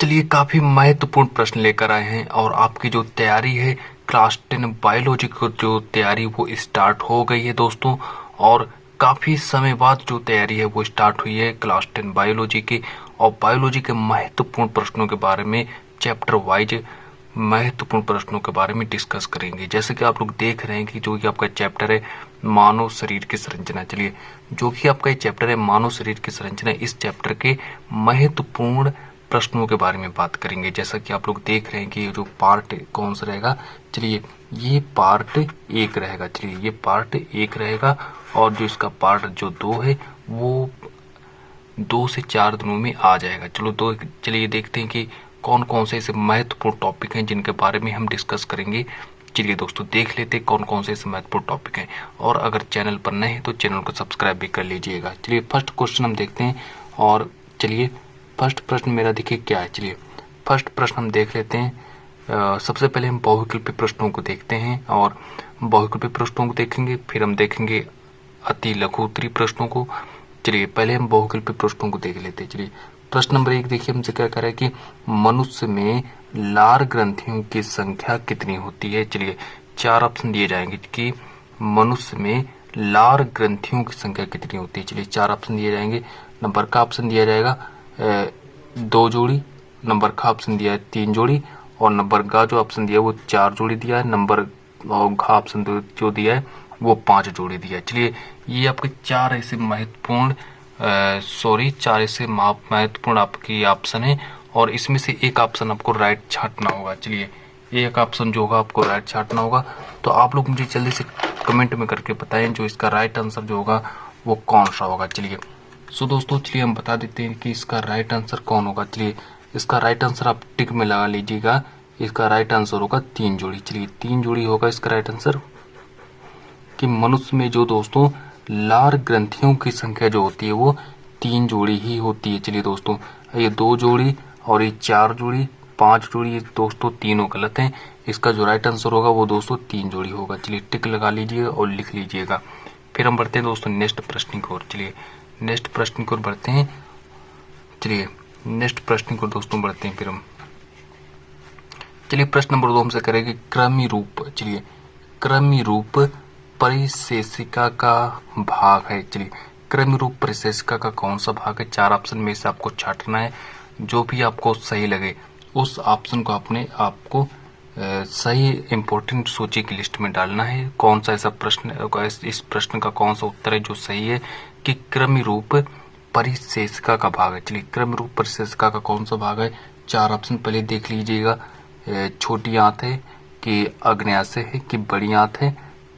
चलिए काफी महत्वपूर्ण प्रश्न लेकर आए हैं और आपकी जो तैयारी है क्लास 10 बायोलॉजी की जो तैयारी वो स्टार्ट हो गई है दोस्तों। और काफी समय बाद जो तैयारी है वो स्टार्ट हुई है क्लास 10 बायोलॉजी की। और बायोलॉजी के महत्वपूर्ण प्रश्नों के बारे में चैप्टर वाइज महत्वपूर्ण प्रश्नों के बारे में डिस्कस करेंगे। जैसे कि आप लोग देख रहे हैं कि जो कि आपका चैप्टर है मानव शरीर की संरचना। चलिए जो कि आपका ये चैप्टर है मानव शरीर की संरचना, इस चैप्टर के महत्वपूर्ण प्रश्नों के बारे में बात करेंगे। जैसा कि आप लोग देख रहे हैं कि ये जो पार्ट कौन सा रहेगा, चलिए ये पार्ट 1 रहेगा। चलिए ये पार्ट 1 रहेगा और जो इसका पार्ट जो 2 है वो 2 से 4 दिनों में आ जाएगा। चलिए देखते हैं कि कौन कौन से ऐसे महत्वपूर्ण टॉपिक हैं जिनके बारे में हम डिस्कस करेंगे। चलिए दोस्तों देख लेते हैं कौन कौन से ऐसे महत्वपूर्ण टॉपिक हैं। और अगर चैनल पर नए हैं तो चैनल को सब्सक्राइब भी कर लीजिएगा। चलिए फर्स्ट क्वेश्चन हम देखते हैं। और चलिए फर्स्ट प्रश्न मेरा देखिए क्या है। चलिए फर्स्ट प्रश्न हम देख लेते हैं। सबसे पहले हम बहुविकल्पी प्रश्नों को देखते हैं और बहुविकल्पी प्रश्नों को देखेंगे, फिर हम देखेंगे अति लघु उत्तरीय प्रश्नों को। चलिए पहले हम बहुविकल्पी प्रश्नों को देख लेते हैं। चलिए प्रश्न नंबर 1 देखिए हमसे क्या कह रहा है कि मनुष्य में लार ग्रंथियों की संख्या कितनी होती है। चलिए 4 ऑप्शन दिए जाएंगे कि मनुष्य में लार ग्रंथियों की संख्या कितनी होती है। चलिए 4 ऑप्शन दिए जाएंगे। नंबर का ऑप्शन दिया जाएगा 2 जोड़ी, नंबर का ऑप्शन दिया है 3 जोड़ी और नंबर का जो ऑप्शन दिया है वो 4 जोड़ी दिया है। नंबर का ऑप्शन जो दिया है वो 5 जोड़ी दिया है। चलिए ये आपके 4 ऐसे महत्वपूर्ण 4 ऐसे महत्वपूर्ण आपकी ऑप्शन है और इसमें से एक ऑप्शन आपको राइट छांटना होगा। चलिए एक ऑप्शन जो होगा आपको राइट छांटना होगा। तो आप लोग मुझे जल्दी से कमेंट में करके बताएं जो इसका राइट आंसर जो होगा वो कौन सा होगा। चलिए दोस्तों चलिए हम बता देते हैं कि इसका राइट आंसर कौन होगा। चलिए इसका राइट आंसर आप टिक में लगा लीजिएगा। इसका राइट आंसर होगा 3 जोड़ी। चलिए 3 जोड़ी होगा इसका राइट आंसर। कि मनुष्य में जो दोस्तों लार ग्रंथियों की संख्या जो होती है वो 3 जोड़ी ही होती है। चलिए दोस्तों ये 2 जोड़ी और ये 4 जोड़ी 5 जोड़ी, ये दोस्तों तीनों गलत हैं। इसका जो राइट आंसर होगा वो दोस्तों 3 जोड़ी होगा। चलिए टिक लगा लीजिएगा और लिख लीजिएगा। फिर हम बढ़ते हैं दोस्तों नेक्स्ट प्रश्न की ओर। चलिए नेक्स्ट प्रश्न की ओर बढ़ते हैं। चलिए नेक्स्ट प्रश्न को दोस्तों बढ़ते हैं फिर हम। चलिए प्रश्न नंबर 2 हमसे करेंगे क्रमी रूप। चलिए क्रमी रूप परिशेषिका का भाग है। चलिए क्रमी रूप परिशेषिका का कौन सा भाग है। 4 ऑप्शन में से आपको छांटना है। जो भी आपको सही लगे उस ऑप्शन को आपको सही इंपॉर्टेंट सूची की लिस्ट में डालना है। कौन सा ऐसा प्रश्न, इस प्रश्न का कौन सा उत्तर है जो सही है कि क्रमी रूप परिशेषिका का भाग है। चलिए क्रमी रूप परिशेषिका का कौन सा भाग है। 4 ऑप्शन पहले देख लीजिएगा। छोटी आंत है कि अग्न्याशय है कि बड़ी आंत है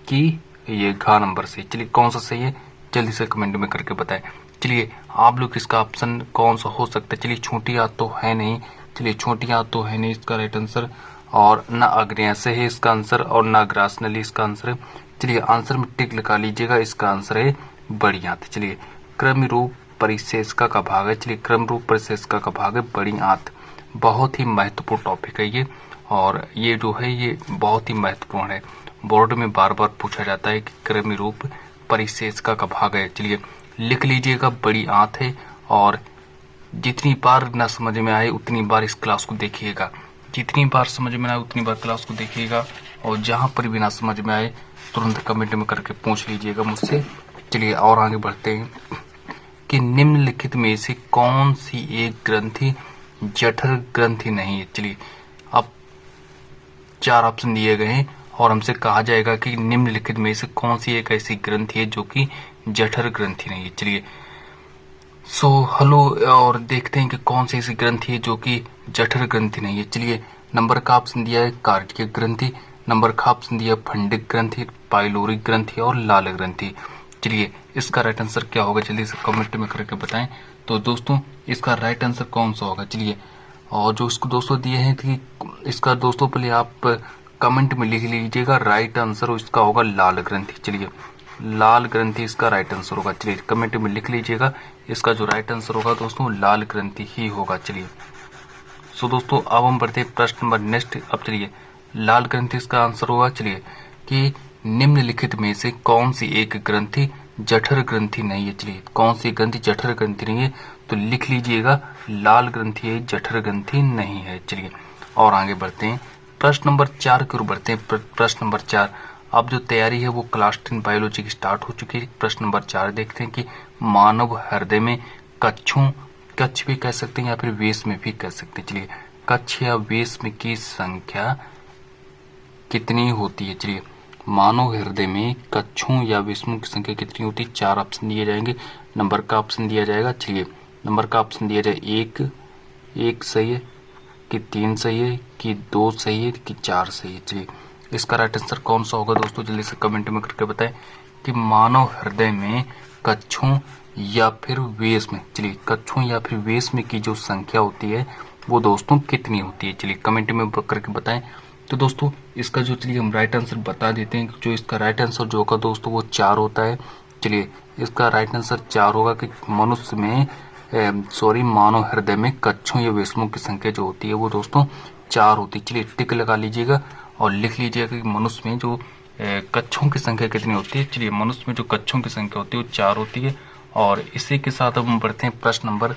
कि ये घ नंबर से। चलिए कौन सा सही है जल्दी से कमेंट में करके बताएं। चलिए आप लोग इसका ऑप्शन कौन सा हो सकता है। चलिए छोटी आंत तो है नहीं। चलिए छोटी आंत तो है नहीं इसका राइट आंसर। और न अग्न्याशय है इसका आंसर और न ग्रासनली इसका आंसर है। चलिए आंसर में टिक लगा लीजिएगा। इसका आंसर है बड़ी आंत। चलिए क्रम रूप परिशेषिका का भाग है। चलिए क्रम रूप परिशेषिका का भाग है बड़ी आंत। बहुत ही महत्वपूर्ण टॉपिक है ये और ये जो है ये बहुत ही महत्वपूर्ण है। बोर्ड में बार बार पूछा जाता है कि क्रम रूप परिशेषिका का भाग है। चलिए लिख लीजिएगा बड़ी आंत है। और जितनी बार ना समझ में आए उतनी बार इस क्लास को देखिएगा। जितनी बार समझ में आए उतनी बार क्लास को देखिएगा और जहां पर भी ना समझ में आए तुरंत कमेंट में करके पूछ लीजिएगा मुझसे। चलिए और आगे बढ़ते हैं कि निम्नलिखित में से कौन सी एक ग्रंथि जठर ग्रंथि नहीं है। चलिए अब 4 ऑप्शन दिए गए हैं और हमसे कहा जाएगा कि निम्नलिखित में से कौन सी एक ऐसी ग्रंथि है जो कि जठर ग्रंथि नहीं है। चलिए हेलो और देखते हैं कि कौन सी ऐसी ग्रंथि है जो कि जठर ग्रंथि नहीं है। चलिए नंबर का ऑप्शन दिया है कार्डियक ग्रंथि, नंबर का ऑप्शन दिया फंडिक ग्रंथि, पाइलोरिक ग्रंथि और लाल ग्रंथि। चलिए इसका राइट आंसर क्या होगा जल्दी से कमेंट में करके बताएं। तो दोस्तों इसका राइट आंसर कौन सा होगा। चलिए और जो इसको दोस्तों दिए हैं कि इसका दोस्तों पहले आप कमेंट में लिख लीजिएगा राइट आंसर इसका होगा लाल ग्रंथि। चलिए लाल ग्रंथि इसका राइट आंसर होगा। चलिए कमेंट में लिख लीजिएगा इसका जो राइट आंसर होगा दोस्तों लाल ग्रंथि ही होगा। चलिए दोस्तों अब हम बढ़ते हैं प्रश्न नंबर नेक्स्ट। अब चलिए लाल ग्रंथि इसका आंसर होगा। चलिए कि निम्नलिखित में से कौन सी एक ग्रंथि जठर ग्रंथि नहीं है। चलिए कौन सी ग्रंथि जठर ग्रंथि नहीं है। तो लिख लीजिएगा लाल ग्रंथि है, जठर ग्रंथि नहीं है। चलिए और आगे बढ़ते हैं, प्रश्न नंबर 4 की ओर बढ़ते हैं। प्रश्न नंबर 4, अब जो तैयारी है वो क्लास 10 बायोलॉजी की स्टार्ट हो चुकी है। प्रश्न नंबर 4 देखते हैं कि मानव हृदय में कक्षों, कक्ष भी कह सकते हैं या फिर वेश में भी कह सकते हैं। चलिए कक्ष या वेश में की संख्या कितनी होती है। चलिए मानव हृदय में कक्षों या वेशमों की संख्या कितनी होती है। 4 ऑप्शन दिए जाएंगे, नंबर का ऑप्शन दिया जाएगा। चलिए नंबर का ऑप्शन दिया जाए 1 सही है कि 3 सही है कि 2 सही है कि 4 सही है। चलिए इसका राइट आंसर कौन सा होगा दोस्तों, जल्दी से कमेंट में करके बताएं कि मानव हृदय में कक्षों या फिर वेश में, चलिए कक्षों या फिर वेश में की जो संख्या होती है वो दोस्तों कितनी होती है। चलिए कमेंट में करके बताएं। तो दोस्तों इसका जो, चलिए हम राइट आंसर बता देते हैं। जो इसका राइट आंसर जो होगा दोस्तों वो 4 होता है। चलिए इसका राइट आंसर 4 होगा कि मनुष्य में मानव हृदय में कक्षों या वेशमों की संख्या जो होती है वो दोस्तों 4 होती है। चलिए टिक लगा लीजिएगा और लिख लीजिएगा कि मनुष्य में जो कक्षों की संख्या कितनी होती है। चलिए मनुष्य में जो कक्षों की संख्या होती है वो 4 होती है। और इसी के साथ अब हम बढ़ते हैं प्रश्न नंबर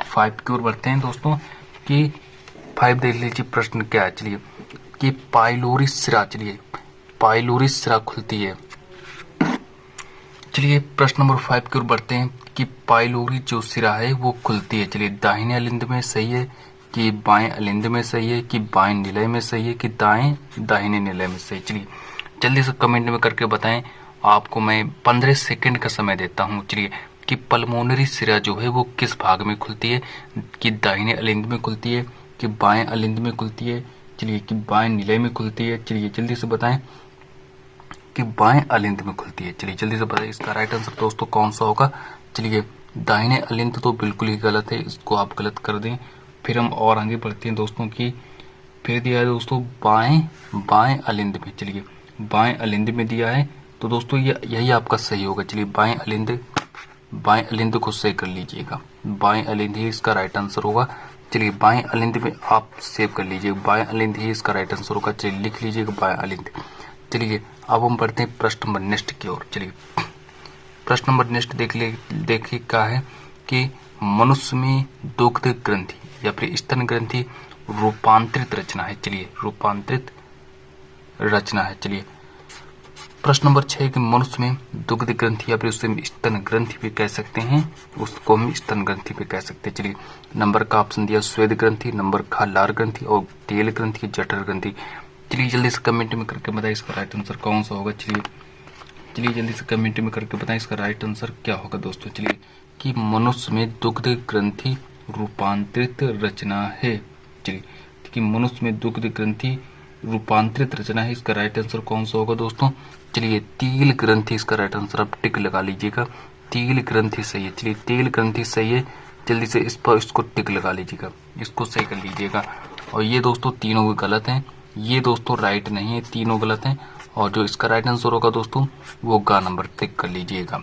5 की ओर बढ़ते हैं दोस्तों कि 5 देख लीजिए प्रश्न क्या है। चलिए कि पाइलोरी सिरा, चलिए पाइलोरी सिरा खुलती है। चलिए प्रश्न नंबर 5 की ओर बढ़ते हैं कि पाइलोरी जो सिरा है वो खुलती है। चलिए दाहिने अलिंद में सही है कि बाएं अलिंद में सही है कि बाएं निलय में सही है कि दाहिने निलय में सही। चलिए जल्दी से कमेंट में करके बताएं। आपको मैं 15 सेकंड का समय देता हूं। चलिए कि पल्मोनरी सिरा जो है वो किस भाग में खुलती है, कि दाहिने अलिंद में खुलती है कि बाएं अलिंद में खुलती है, चलिए कि बाएं निलय में खुलती है। चलिए जल्दी से बताएं कि बाएं अलिंद में खुलती है। चलिए जल्दी से बताइए इसका राइट आंसर दोस्तों कौन सा होगा। चलिए दाहिने अलिंद तो बिल्कुल ही गलत है, इसको आप गलत कर दें। फिर हम और आगे बढ़ते हैं दोस्तों की, फिर दिया है दोस्तों बाएं अलिंद में। चलिए बाएं अलिंद में दिया है तो दोस्तों यही आपका सही होगा। चलिए बाएं अलिंद को सही कर लीजिएगा, बाएं अलिंद ही इसका राइट आंसर होगा। चलिए बाएं अलिंद में आप सेव कर लीजिए, बाएं अलिंद ही इसका राइट आंसर होगा। चलिए लिख लीजिएगा बाएं अलिंद। चलिए अब हम बढ़ते हैं प्रश्न नंबर नेक्स्ट की ओर। चलिए प्रश्न नंबर नेक्स्ट देखिए क्या है कि मनुष्य में दुग्ध ग्रंथि या फिर स्तन ग्रंथि रूपांतरित रचना है। चलिए रूपांतरित रचना है। चलिए प्रश्न नंबर 6 कि मनुष्य में दुग्ध ग्रंथि या फिर उसे स्तन ग्रंथि भी कह सकते हैं, उसको हम स्तन ग्रंथि भी कह सकते हैं। चलिए नंबर का ऑप्शन दिया स्वेद ग्रंथि, नंबर का लार ग्रंथि और तेल ग्रंथि, जठर ग्रंथि। चलिए जल्दी से कमेंट में करके बताएं इसका राइट आंसर कौन सा होगा। चलिए जल्दी से कमेंट में करके बताएं इसका राइट आंसर क्या होगा दोस्तों। चलिए कि मनुष्य में दुग्ध ग्रंथि रूपांतरित रचना है। चलिए कि मनुष्य में दुग्ध ग्रंथि रूपांतरित रचना है, इसका राइट आंसर कौन सा होगा दोस्तों। चलिए तेल ग्रंथि इसका राइट आंसर, आप टिक लगा लीजिएगा, तेल ग्रंथि सही है। चलिए तेल ग्रंथि सही है, जल्दी से इस पर इसको टिक लगा लीजिएगा, इसको सही कर लीजिएगा। और ये दोस्तों तीनों गलत हैं, ये दोस्तों राइट नहीं है, तीनों गलत हैं। और जो इसका राइट आंसर होगा दोस्तों वो गा नंबर टिक कर लीजिएगा।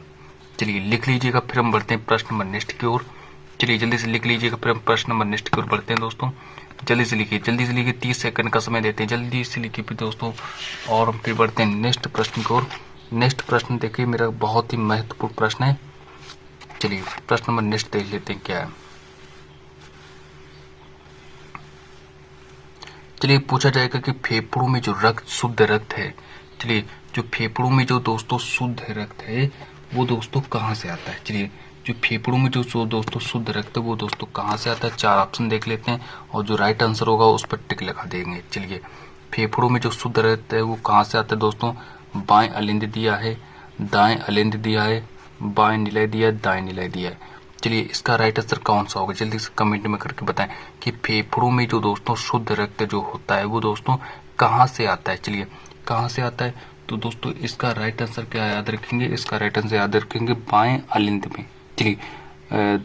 चलिए लिख लीजिएगा। फिर हम बढ़ते हैं प्रश्न नंबर नेक्स्ट की ओर। चलिए जल्दी से लिख लीजिएगा, फिर हम प्रश्न नंबर नेक्स्ट की ओर बढ़ते हैं दोस्तों। जल्दी से लिखिए, 30 सेकंड का समय देते हैं, जल्दी से लिखिए फिर दोस्तों। और हम फिर बढ़ते हैं नेक्स्ट प्रश्न की ओर। नेक्स्ट प्रश्न देखिए मेरा बहुत ही महत्वपूर्ण प्रश्न है। चलिए प्रश्न नंबर नेक्स्ट देख लेते हैं क्या है। चलिए पूछा जाएगा कि फेफड़ों में जो रक्त, शुद्ध रक्त है, चलिए जो फेफड़ों में जो दोस्तों शुद्ध रक्त है वो दोस्तों कहाँ से आता है। चलिए जो फेफड़ों में जो दोस्तों शुद्ध रक्त है वो दोस्तों कहाँ से आता है। 4 ऑप्शन देख लेते हैं और जो राइट आंसर होगा उस पर टिक लगा देंगे। चलिए फेफड़ों में जो शुद्ध रक्त है वो कहाँ से आता है दोस्तों। बाएं अलिंद दिया है, दाएं अलिंद दिया है, बाएं निलय दिया है, दाएं निलय दिया है। चलिए इसका राइट आंसर कौन सा होगा, जल्दी से कमेंट में करके बताएं कि फेफड़ों में जो दोस्तों शुद्ध रक्त जो होता है वो दोस्तों कहाँ से आता है। चलिए कहाँ से आता है तो दोस्तों इसका राइट आंसर क्या याद रखेंगे, इसका राइट आंसर याद रखेंगे बाएं अलिंद में। चलिए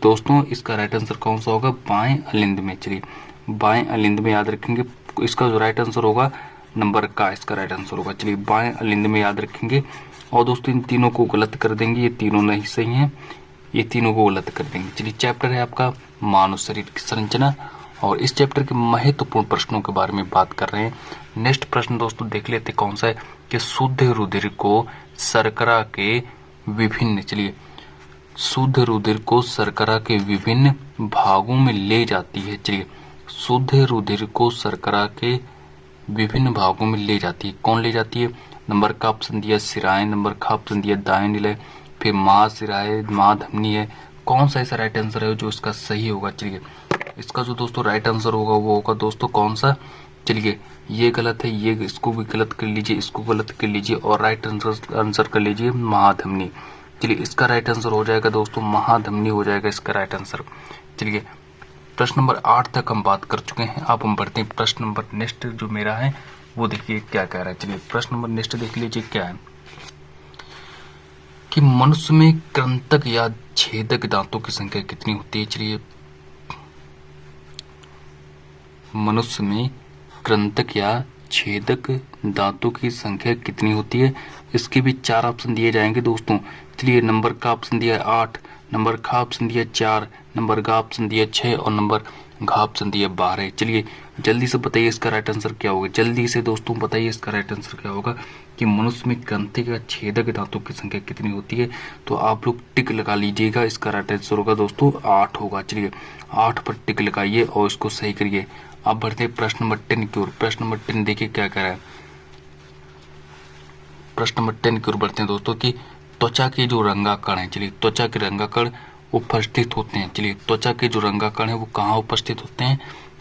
दोस्तों इसका राइट आंसर कौन सा होगा, बाएं अलिंद में। चलिए बाएं अलिंद में याद रखेंगे, इसका जो राइट आंसर होगा नंबर का इसका राइट आंसर होगा। चलिए बाएं अलिंद में याद रखेंगे। और दोस्तों इन तीनों को गलत कर देंगे, ये तीनों नहीं सही हैं, ये तीनों को गलत कर देंगे। चलिए चैप्टर है आपका मानव शरीर की संरचना और इस चैप्टर के महत्वपूर्ण प्रश्नों के बारे में बात कर रहे हैं। नेक्स्ट प्रश्न दोस्तों देख लेते कौन सा है कि शुद्ध रुधिर को शर्करा के विभिन्न, चलिए शुद्ध रुधिर को शर्करा के विभिन्न भागों में ले जाती है। चलिए, शुद्ध रुधिर को शर्करा के विभिन्न भागों में ले जाती है। कौन ले जाती है? नंबर का ऑप्शन दिया शिराएं, नंबर का ऑप्शन दिया दाएं निलय, फिर महाशिराएं, महाधमनी है। कौन सा ऐसा राइट आंसर है जो इसका सही होगा? चलिए, इसका जो दोस्तों राइट आंसर होगा वो होगा दोस्तों कौन सा? चलिए, ये गलत है, ये इसको भी गलत कर लीजिए, इसको गलत कर लीजिए और राइट आंसर कर लीजिए महाधमनी। चलिए, इसका राइट आंसर हो जाएगा दोस्तों महाधमनी हो जाएगा इसका राइट आंसर। चलिए, प्रश्न नंबर 8 तक हम बात कर चुके हैं। अब हम बढ़ते हैं प्रश्न नंबर नेक्स्ट जो मेरा है वो देखिए क्या कह रहा है। चलिए, प्रश्न नंबर नेक्स्ट देख लीजिए क्या है कि मनुष्य में कृंतक या छेदक दांतों की संख्या कितनी होती है? चलिए, मनुष्य में कृंतक या छेदक दांतों की संख्या कितनी होती है? इसके भी 4 ऑप्शन दिए जाएंगे दोस्तों। चलिए, नंबर का ऑप्शन दिया 8, नंबर का ऑप्शन दिया 4, नंबर का ऑप्शन दिया 6 और नंबर का ऑप्शन दिया 12। चलिए, जल्दी से बताइए इसका राइट आंसर क्या होगा। जल्दी से दोस्तों बताइए इसका राइट आंसर क्या होगा कि मनुष्य में कृंतक या छेदक दांतों की संख्या कितनी होती है। तो आप लोग टिक लगा लीजिएगा। इसका राइट आंसर होगा दोस्तों 8 होगा। चलिए, 8 पर टिक लगाइए और इसको सही करिए। अब बढ़ते हैं प्रश्न नंबर 10 की ओर। प्रश्न नंबर 10 देखिए क्या कह रहा है। प्रश्न नंबर 10 की ओर बढ़ते हैं दोस्तों कि त्वचा के जो रंगाकण है, चलिए त्वचा के रंगाकण उपस्थित होते हैं। चलिए, त्वचा के जो रंगाकण है वो कहाँ उपस्थित होते हैं?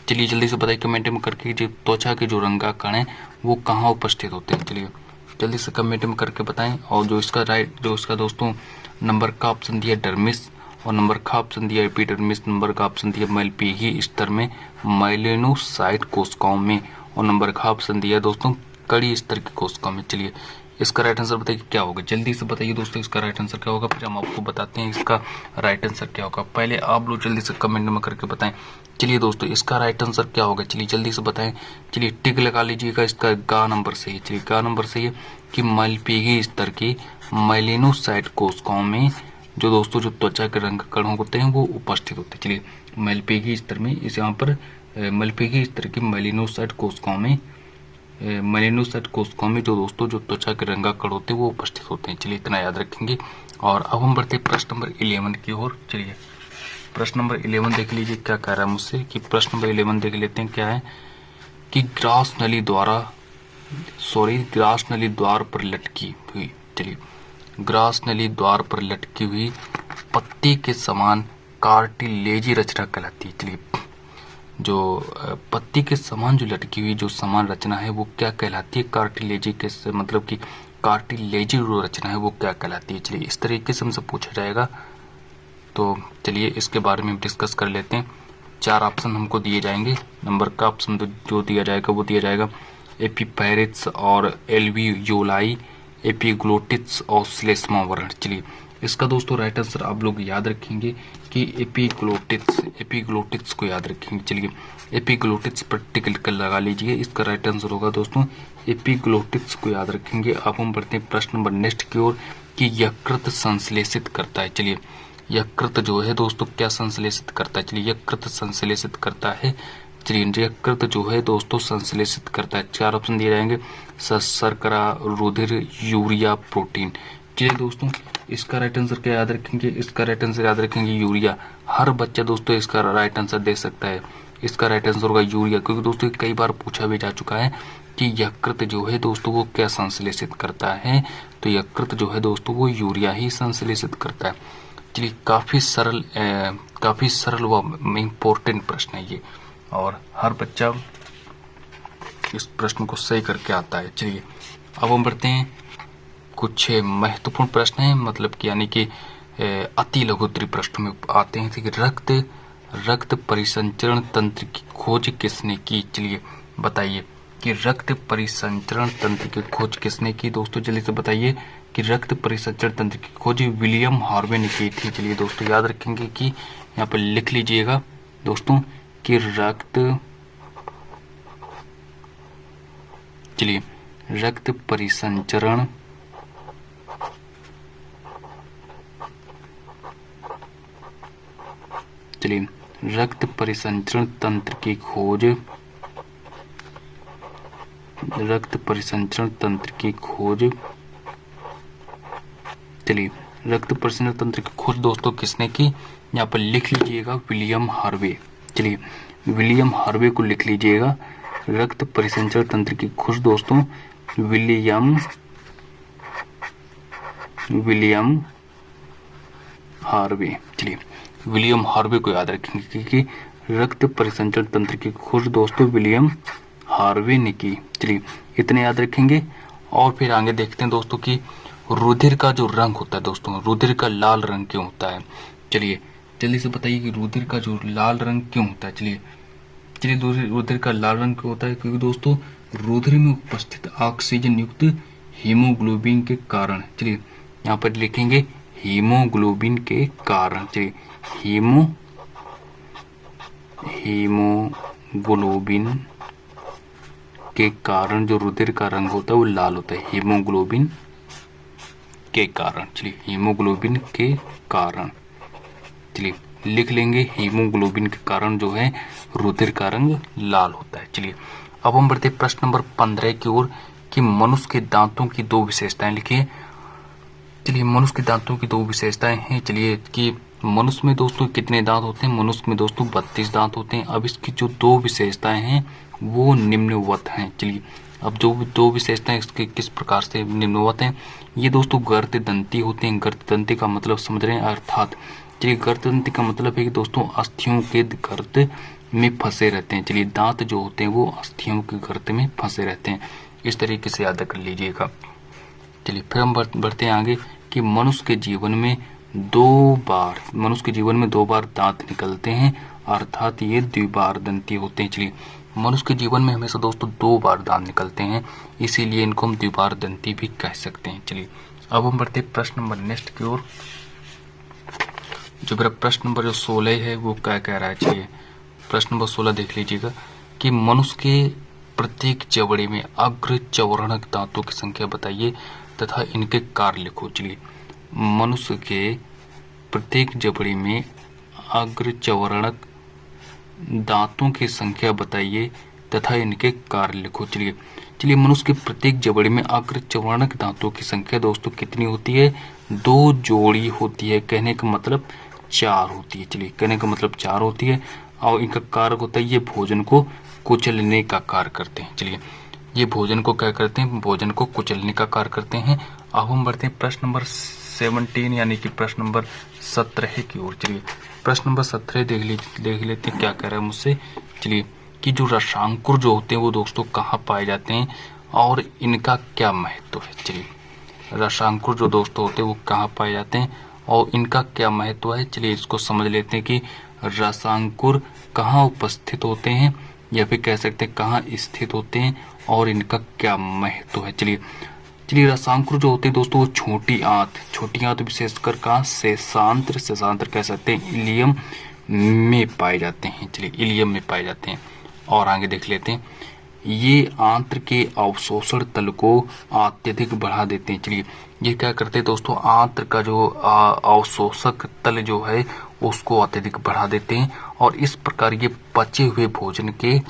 चलिए, जल्दी से बताइए कमेंट में करके जो त्वचा के जो रंगाकण है वो कहाँ उपस्थित होते हैं। चलिए, जल्दी से कमेंट में करके बताएं। और जो इसका दोस्तों नंबर का ऑप्शन दिया डर्मिस और नंबर का ऑप्शन दिया एपिडर्मिस, नंबर का ऑप्शन दिया मैलपीगी स्तर में, मेलेनोसाइट कोशिकाओं में और नंबर का ऑप्शन दिया दोस्तों कड़ी स्तर की कोशिकाओं में। चलिए, इसका राइट आंसर बताइए क्या होगा। जल्दी से बताइए दोस्तों इसका राइट आंसर क्या होगा, फिर हम आपको बताते हैं इसका राइट आंसर क्या होगा। पहले आप लोग जल्दी से कमेंट में करके बताएं। चलिए दोस्तों, इसका राइट आंसर क्या होगा? चलिए जल्दी से बताएं। चलिए, टिक लगा लीजिएगा। इसका गा नंबर सही है। चलिए, गा नंबर सही है कि मैलपीगी स्तर की मेलेनोसाइट कोशिकाओं में जो दोस्तों जो त्वचा के रंग कण होते हैं वो उपस्थित होते हैं। चलिए, मैलपीगी स्तर में इस यहाँ पर मैलपीगी स्तर की मेलेनोसाइट कोशिकाओं में जो दोस्तों जो त्वचा के रंगाकण होते हैं वो उपस्थित होते हैं। चलिए, इतना याद रखेंगे। और अब हम बढ़ते हैं प्रश्न नंबर 11 की ओर। चलिए, प्रश्न नंबर 11 देख लीजिए क्या कह रहा है मुझसे कि प्रश्न नंबर 11 देख लेते हैं क्या है कि ग्रास नली द्वार पर लटकी हुई, चलिए ग्रास नली द्वार पर लटकी हुई पत्ती के समान कार्टिलेजी रचना कहलाती है। चलिए, जो पत्ती के समान जो लटकी हुई जो समान रचना है वो क्या कहलाती है? कार्टिलेजी के मतलब कि कार्टिलेजी जो रचना है वो क्या कहलाती है? चलिए, इस तरीके से हमसे पूछा जाएगा। तो चलिए इसके बारे में डिस्कस कर लेते हैं। 4 ऑप्शन हमको दिए जाएंगे। नंबर का ऑप्शन जो दिया जाएगा वो दिया जाएगा एपीपैरिट्स और एल्वियोलाई, एपिग्लोटिस और श्लेष्मा वर्ण। चलिए, इसका दोस्तों राइट आंसर आप लोग याद रखेंगे कि एपिग्लोटिस को याद रखेंगे। चलिए, एपिग्लोटिस पर टिक लगा लीजिए। इसका राइट आंसर होगा दोस्तों एपिग्लोटिस को याद रखेंगे। अब हम बढ़ते हैं प्रश्न नंबर नेक्स्ट की ओर कि यकृत संश्लेषित करता है। चलिए, यकृत जो है दोस्तों क्या संश्लेषित करता है? चलिए, यकृत संश्लेषित करता है। चलिए, यकृत जो है दोस्तों संश्लेषित करता है। 4 ऑप्शन दिए जाएंगे शर्करा, रुधिर, यूरिया, प्रोटीन। चलिए दोस्तों, इसका राइट आंसर क्या याद रखेंगे? इसका राइट आंसर याद रखेंगे यूरिया। हर बच्चा दोस्तों इसका राइट आंसर दे सकता है। इसका राइट आंसर होगा यूरिया, क्योंकि दोस्तों कई बार पूछा भी जा चुका है कि यकृत जो है दोस्तों वो क्या संश्लेषित करता है। तो यकृत जो है दोस्तों वो यूरिया ही संश्लेषित करता है। चलिए, काफी सरल व इम्पोर्टेंट प्रश्न है ये और हर बच्चा इस प्रश्न को सही करके आता है। चलिए, अब हम बढ़ते हैं कुछ महत्वपूर्ण प्रश्न हैं, मतलब कि यानी कि अति लघुत्तरीय प्रश्नों में आते हैं कि रक्त परिसंचरण तंत्र की खोज किसने की? चलिए बताइए कि रक्त परिसंचरण तंत्र की खोज किसने की? दोस्तों जल्दी से बताइए कि रक्त परिसंचरण तंत्र की खोज विलियम हार्वे ने की थी। चलिए दोस्तों याद रखेंगे कि यहाँ पर लिख लीजिएगा दोस्तों कि रक्त परिसंचरण रक्त परिसंचरण तंत्र की खोज रक्त परिसंचरण तंत्र की खोज दोस्तों किसने की? यहाँ पर लिख लीजिएगा विलियम हार्वे। चलिए विलियम हार्वे को लिख लीजिएगा, रक्त परिसंचरण तंत्र की खोज दोस्तों विलियम हार्वे। चलिए विलियम हार्वे को याद रखेंगे क्योंकि रक्त परिसंचरण तंत्र की खोज दोस्तों विलियम हार्वे ने की। चलिए इतने याद रखेंगे। और फिर आगे देखते हैं दोस्तों कि रुधिर का जो रंग होता है दोस्तों, रुधिर का लाल रंग क्यों होता है। चलिए जल्दी से बताइए कि रुधिर का जो लाल रंग क्यों होता है। चलिए रुधिर का लाल रंग क्यों होता है, क्योंकि दोस्तों रुधिर में उपस्थित ऑक्सीजन युक्त हीमोग्लोबिन के कारण। चलिए यहाँ पर लिखेंगे हीमोग्लोबिन के कारण। चलिए हीमोग्लोबिन के कारण जो रुधिर का रंग होता है वो लाल होता है, हीमोग्लोबिन के कारण। चलिए हीमोग्लोबिन के कारण, चलिए लिख लेंगे हीमोग्लोबिन के कारण जो है रुधिर का रंग लाल होता है। चलिए अब हम बढ़ते प्रश्न नंबर 15 की ओर कि मनुष्य के दांतों की दो विशेषताएं लिखिए। चलिए मनुष्य के दांतों की दो विशेषताएं हैं। चलिए कि मनुष्य में दोस्तों कितने दांत होते हैं, मनुष्य में दोस्तों 32 दांत होते हैं। अब इसकी जो दो विशेषताएं हैं वो निम्नवत हैं। चलिए अब जो दो विशेषताएं इसके किस प्रकार से निम्नवत हैं, ये दोस्तों गर्तदंती होते हैं। गर्तदंती का मतलब समझ रहे हैं, अर्थात चलिए गर्तदंती का मतलब है कि दोस्तों अस्थियों के गर्त में फंसे रहते हैं। चलिए दांत जो होते हैं वो अस्थियों के गर्त में फंसे रहते हैं, इस तरीके से याद कर लीजिएगा। चलिए फिर हम बढ़ते हैं आगे कि मनुष्य के जीवन में दो बार दांत निकलते हैं, अर्थात ये द्विबारदंती होते हैं। चलिए मनुष्य के जीवन में हमेशा दोस्तों 2 बार दांत निकलते हैं, इसीलिए इनको हम द्विबारदंती भी कह सकते हैं। चलिए अब हम बढ़ते प्रश्न नंबर नेक्स्ट की ओर। जो मेरा प्रश्न नंबर जो 16 है वो क्या कह रहा है। चलिए प्रश्न नंबर 16 देख लीजिएगा कि मनुष्य के प्रत्येक जबड़े में अग्र चौवर्णक दांतों की संख्या बताइए तथा इनके कार्य लिखो। चलिए मनुष्य के प्रत्येक जबड़े में अग्र चौवर्णक दांतों की संख्या बताइए तथा इनके कार्य लिखो। चलिए मनुष्य के प्रत्येक जबड़े में अग्र चौवर्णक दांतों की संख्या दोस्तों कितनी होती है, 2 जोड़ी होती है। कहने का मतलब 4 होती है। चलिए कहने का मतलब 4 होती है और इनका कार्य होता है ये भोजन को कुचलने का कार्य करते हैं। चलिए ये भोजन को क्या करते हैं, भोजन को कुचलने का कार्य करते हैं। अब हम बढ़ते हैं प्रश्न नंबर 17 यानी कि प्रश्न नंबर 17 की ओर। चलिए प्रश्न नंबर 17 देख लेते हैं क्या कह रहा है मुझसे। चलिए कि जो रसांकुर जो होते हैं वो दोस्तों कहाँ पाए जाते हैं और इनका क्या महत्व है। चलिए रसांकुर जो दोस्तों होते हैं वो कहाँ पाए जाते हैं और इनका क्या महत्व है। चलिए इसको समझ लेते हैं कि रसांकुर कहाँ उपस्थित होते हैं या फिर कह सकते हैं कहाँ स्थित होते हैं और इनका क्या महत्व है। चलिए रसांकुर जो होते हैं दोस्तों वो छोटी आंत विशेषकर कहाँ, शेषांत्र कह सकते हैं इलियम में पाए जाते हैं। चलिए इलियम में पाए जाते हैं। और आगे देख लेते हैं, ये आंत्र के अवशोषण तल को अत्यधिक बढ़ा देते हैं। चलिए ये क्या करते हैं दोस्तों, आंत्र का जो अवशोषक तल जो है उसको अत्यधिक बढ़ा देते हैं और इस प्रकार ये पचे हुए भोजन के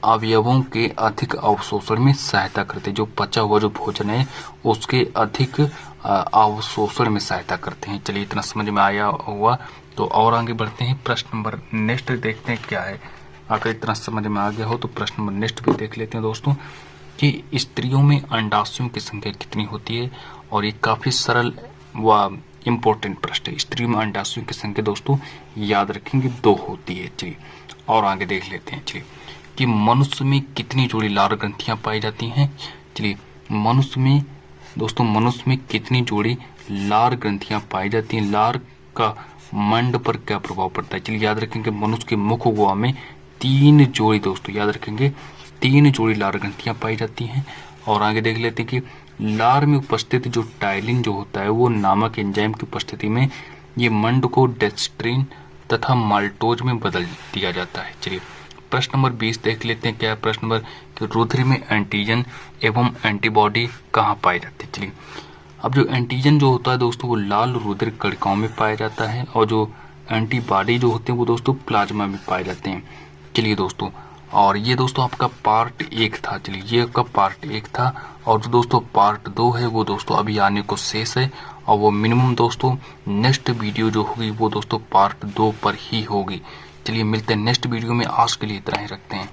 अवयवों के अधिक अवशोषण में सहायता करते हैं। जो पचा हुआ जो भोजन है उसके अधिक अवशोषण में सहायता करते हैं। चलिए इतना समझ में आया हुआ तो और आगे बढ़ते हैं। प्रश्न नंबर नेक्स्ट देखते हैं क्या है। अगर इतना समझ में आ गया हो तो प्रश्न नंबर नेक्स्ट भी देख लेते हैं दोस्तों कि स्त्रियों में अंडाशयों की संख्या कितनी होती है। और ये काफी सरल व इम्पोर्टेंट प्रश्न है। स्त्रियों में अंडाशयों की संख्या दोस्तों याद रखेंगे 2 होती है। चलिए और आगे देख लेते हैं। चलिए कि मनुष्य में कितनी जोड़ी लार ग्रंथियां पाई जाती हैं। चलिए मनुष्य में कितनी जोड़ी लार ग्रंथियां पाई जाती हैं। लार का मंड पर क्या प्रभाव पड़ता है। चलिए याद रखेंगे मनुष्य के मुख गुहा में 3 जोड़ी दोस्तों याद रखेंगे 3 जोड़ी लार ग्रंथियां पाई जाती हैं। और आगे देख लेते हैं कि लार में उपस्थित जो टाइलिन जो होता है वो नामक एंजाइम की उपस्थिति में ये मंड को डेक्स्ट्रिन तथा माल्टोज में बदल दिया जाता है। चलिए प्रश्न नंबर 20 देख लेते हैं क्या है। प्रश्न नंबर कि रुधिर में एंटीजन एवं एंटीबॉडी कहाँ पाए जाते हैं। चलिए अब जो एंटीजन जो होता है दोस्तों वो लाल रुधिर कणिकाओं में पाया जाता है और जो एंटीबॉडी जो होते हैं वो दोस्तों प्लाज्मा में पाए जाते हैं। चलिए दोस्तों और ये दोस्तों आपका पार्ट 1 था। चलिए ये आपका पार्ट 1 था और जो दोस्तों पार्ट 2 है वो दोस्तों अभी आने को शेष है और वो मिनिमम दोस्तों नेक्स्ट वीडियो जो होगी वो दोस्तों पार्ट 2 पर ही होगी। चलिए मिलते हैं नेक्स्ट वीडियो में, आज के लिए इतना ही रखते हैं।